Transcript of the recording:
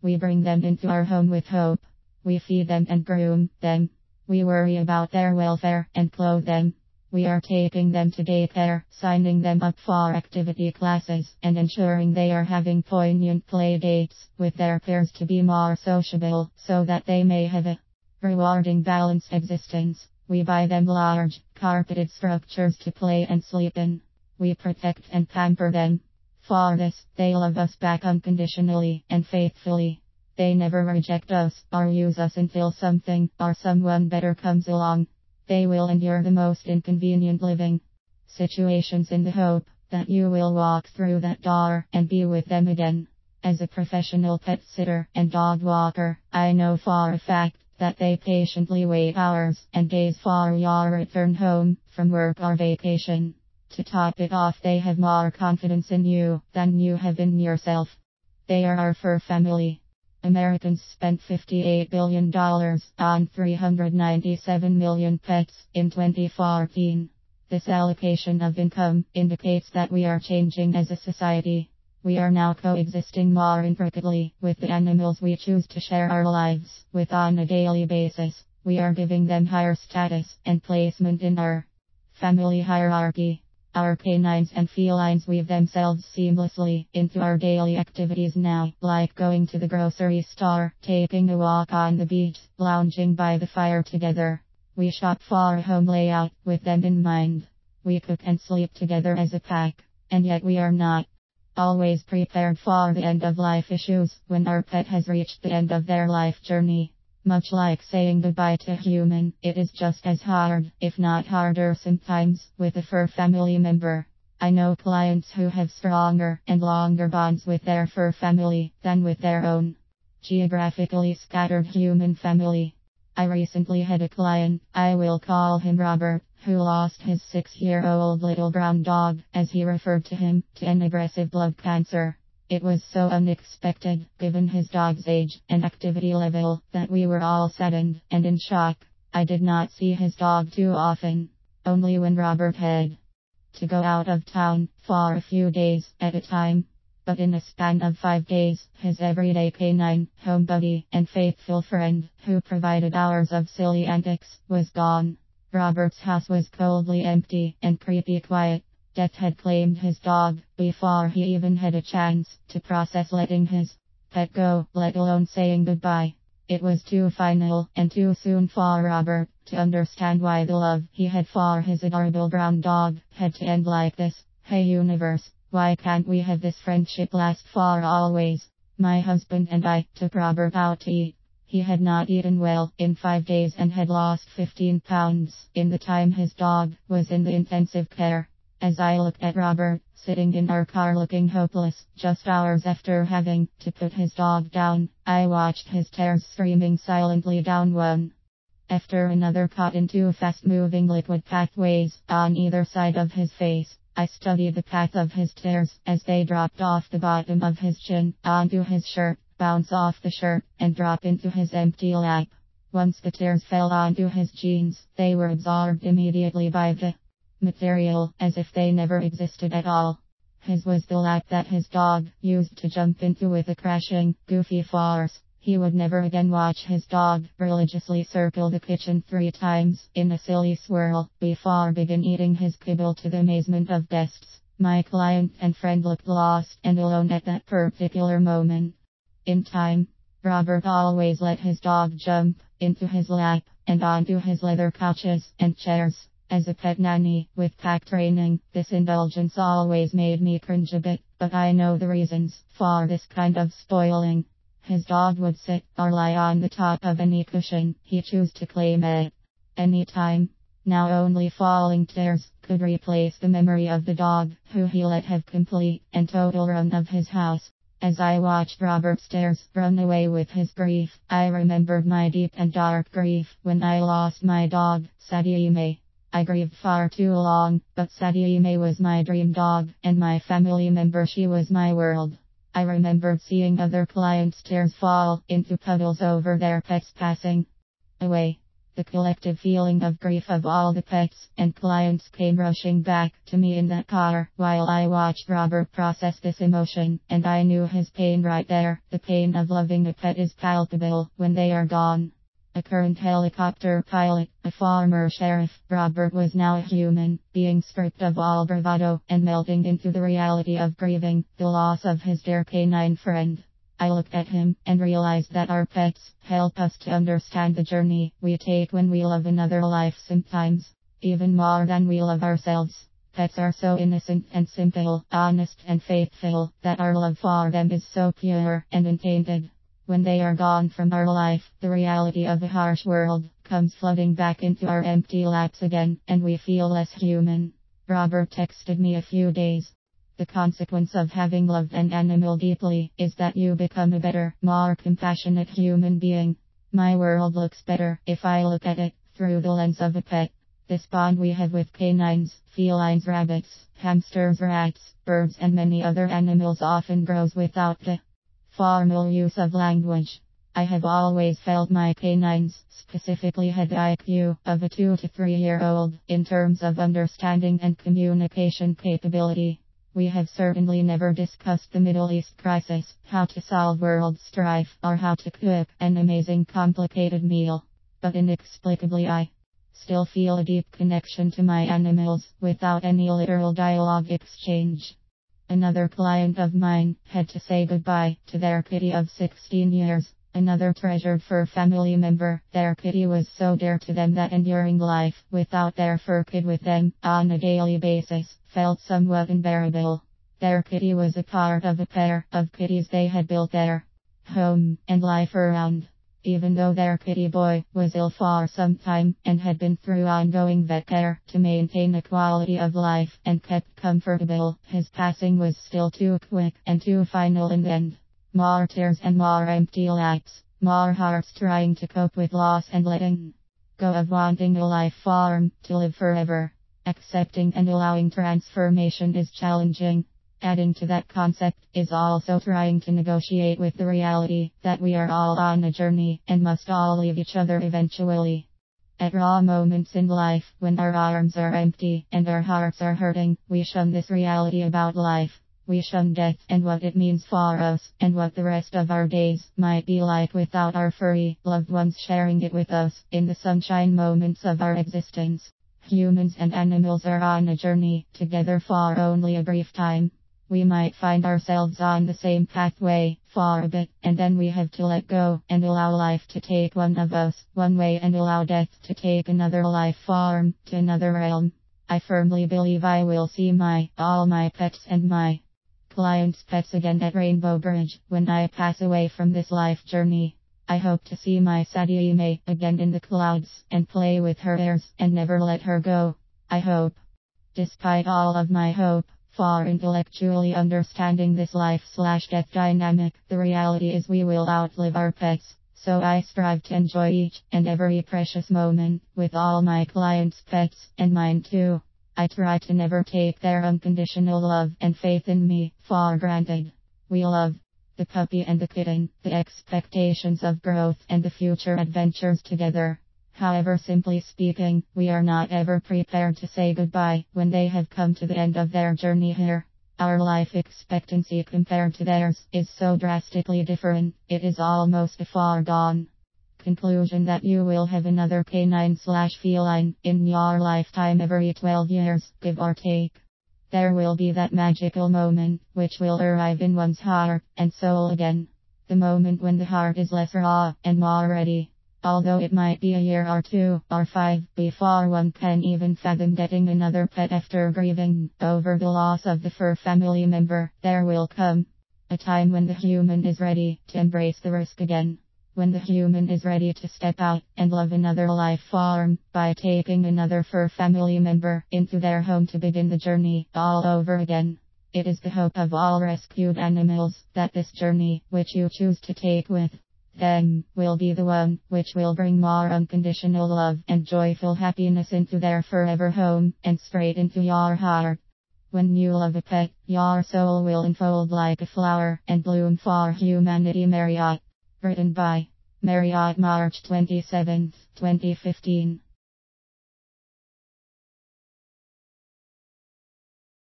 We bring them into our home with hope. We feed them and groom them. We worry about their welfare and clothe them. We are taking them to daycare, signing them up for activity classes, and ensuring they are having poignant play dates with their peers to be more sociable, so that they may have a rewarding balanced existence. We buy them large, carpeted structures to play and sleep in. We protect and pamper them. For this, they love us back unconditionally and faithfully. They never reject us or use us until something or someone better comes along. They will endure the most inconvenient living situations in the hope that you will walk through that door and be with them again. As a professional pet sitter and dog walker, I know for a fact that they patiently wait hours and days for your return home from work or vacation. To top it off, they have more confidence in you than you have in yourself. They are our fur family. Americans spent $58 billion on 397 million pets in 2014. This allocation of income indicates that we are changing as a society. We are now coexisting more intricately with the animals we choose to share our lives with on a daily basis. We are giving them higher status and placement in our family hierarchy. Our canines and felines weave themselves seamlessly into our daily activities now, like going to the grocery store, taking a walk on the beach, lounging by the fire together. We shop for a home layout with them in mind. We cook and sleep together as a pack, and yet we are not always prepared for the end-of-life issues when our pet has reached the end of their life journey. Much like saying goodbye to a human, it is just as hard, if not harder sometimes, with a fur family member. I know clients who have stronger and longer bonds with their fur family than with their own geographically scattered human family. I recently had a client, I will call him Robert, who lost his 6-year-old little brown dog, as he referred to him, to an aggressive blood cancer. It was so unexpected, given his dog's age and activity level, that we were all saddened and in shock. I did not see his dog too often, only when Robert had to go out of town for a few days at a time. But in a span of 5 days, his everyday canine, home buddy, and faithful friend, who provided hours of silly antics, was gone. Robert's house was coldly empty and creepy quiet. Death had claimed his dog before he even had a chance to process letting his pet go, let alone saying goodbye. It was too final and too soon for Robert to understand why the love he had for his adorable brown dog had to end like this. Hey universe, why can't we have this friendship last for always? My husband and I took Robert out to eat. He had not eaten well in 5 days and had lost 15 pounds in the time his dog was in the intensive care. As I looked at Robert, sitting in our car looking hopeless, just hours after having to put his dog down, I watched his tears streaming silently down one after another cut into fast-moving liquid pathways on either side of his face. I studied the path of his tears as they dropped off the bottom of his chin, onto his shirt, bounce off the shirt, and drop into his empty lap. Once the tears fell onto his jeans, they were absorbed immediately by the material, as if they never existed at all. His was the lap that his dog used to jump into with a crashing, goofy force. He would never again watch his dog religiously circle the kitchen 3 times in a silly swirl before begin eating his kibble to the amazement of guests. My client and friend looked lost and alone at that particular moment in time. Robert always let his dog jump into his lap and onto his leather couches and chairs. As a pet nanny with pack training, this indulgence always made me cringe a bit, but I know the reasons for this kind of spoiling. His dog would sit or lie on the top of any cushion he chose to claim at any time. Now only falling tears could replace the memory of the dog, who he let have complete and total run of his house. As I watched Robert Stairs run away with his grief, I remembered my deep and dark grief when I lost my dog, Sadie. I grieved far too long, but Sadie was my dream dog, and my family member. She was my world. I remembered seeing other clients' tears fall into puddles over their pets passing away. The collective feeling of grief of all the pets and clients came rushing back to me in that car while I watched Robert process this emotion, and I knew his pain right there. The pain of loving a pet is palpable when they are gone. A current helicopter pilot, a former sheriff, Robert was now a human being stripped of all bravado and melting into the reality of grieving the loss of his dear canine friend. I looked at him and realized that our pets help us to understand the journey we take when we love another life, sometimes even more than we love ourselves. Pets are so innocent and simple, honest and faithful, that our love for them is so pure and untainted. When they are gone from our life, the reality of a harsh world comes flooding back into our empty laps again, and we feel less human. Robert texted me a few days. The consequence of having loved an animal deeply is that you become a better, more compassionate human being. My world looks better if I look at it through the lens of a pet. This bond we have with canines, felines, rabbits, hamsters, rats, birds, and many other animals often grows without the formal use of language. I have always felt my canines specifically had the IQ of a 2 to 3 year old in terms of understanding and communication capability. We have certainly never discussed the Middle East crisis, how to solve world strife, or how to cook an amazing complicated meal. But inexplicably I still feel a deep connection to my animals without any literal dialogue exchange. Another client of mine had to say goodbye to their kitty of 16 years. Another treasured fur family member, their kitty was so dear to them that enduring life without their fur kid with them on a daily basis felt somewhat unbearable. Their kitty was a part of a pair of kitties they had built their home and life around. Even though their kitty boy was ill for some time and had been through ongoing vet care to maintain a quality of life and kept comfortable, his passing was still too quick and too final in the end. More tears and more empty laps, more hearts trying to cope with loss and letting go of wanting a life form to live forever. Accepting and allowing transformation is challenging. Adding to that concept is also trying to negotiate with the reality that we are all on a journey and must all leave each other eventually. At raw moments in life, when our arms are empty and our hearts are hurting, we shun this reality about life. We shun death and what it means for us, and what the rest of our days might be like without our furry loved ones sharing it with us in the sunshine moments of our existence. Humans and animals are on a journey together for only a brief time. We might find ourselves on the same pathway for a bit, and then we have to let go and allow life to take one of us one way and allow death to take another life form to another realm. I firmly believe I will see all my pets and my clients' pets again at Rainbow Bridge when I pass away from this life journey. I hope to see my Sadie again in the clouds and play with her heirs and never let her go. I hope. Despite all of my hope for intellectually understanding this life/death dynamic, the reality is we will outlive our pets. So I strive to enjoy each and every precious moment with all my clients' pets and mine too. I try to never take their unconditional love and faith in me for granted. We love the puppy and the kitten, the expectations of growth and the future adventures together. However, simply speaking, we are not ever prepared to say goodbye when they have come to the end of their journey here. Our life expectancy compared to theirs is so drastically different, it is almost a foregone conclusion that you will have another canine/feline in your lifetime every 12 years, give or take. There will be that magical moment, which will arrive in one's heart and soul again. The moment when the heart is less raw and more ready. Although it might be a year or 2 or 5 before one can even fathom getting another pet after grieving over the loss of the fur family member, there will come a time when the human is ready to embrace the risk again. When the human is ready to step out and love another life form by taking another fur family member into their home to begin the journey all over again. It is the hope of all rescued animals that this journey, which you choose to take with them, will be the one which will bring more unconditional love and joyful happiness into their forever home and straight into your heart. When you love a pet, your soul will unfold like a flower and bloom for humanity. Marriott. Written by Marriott, March 27, 2015.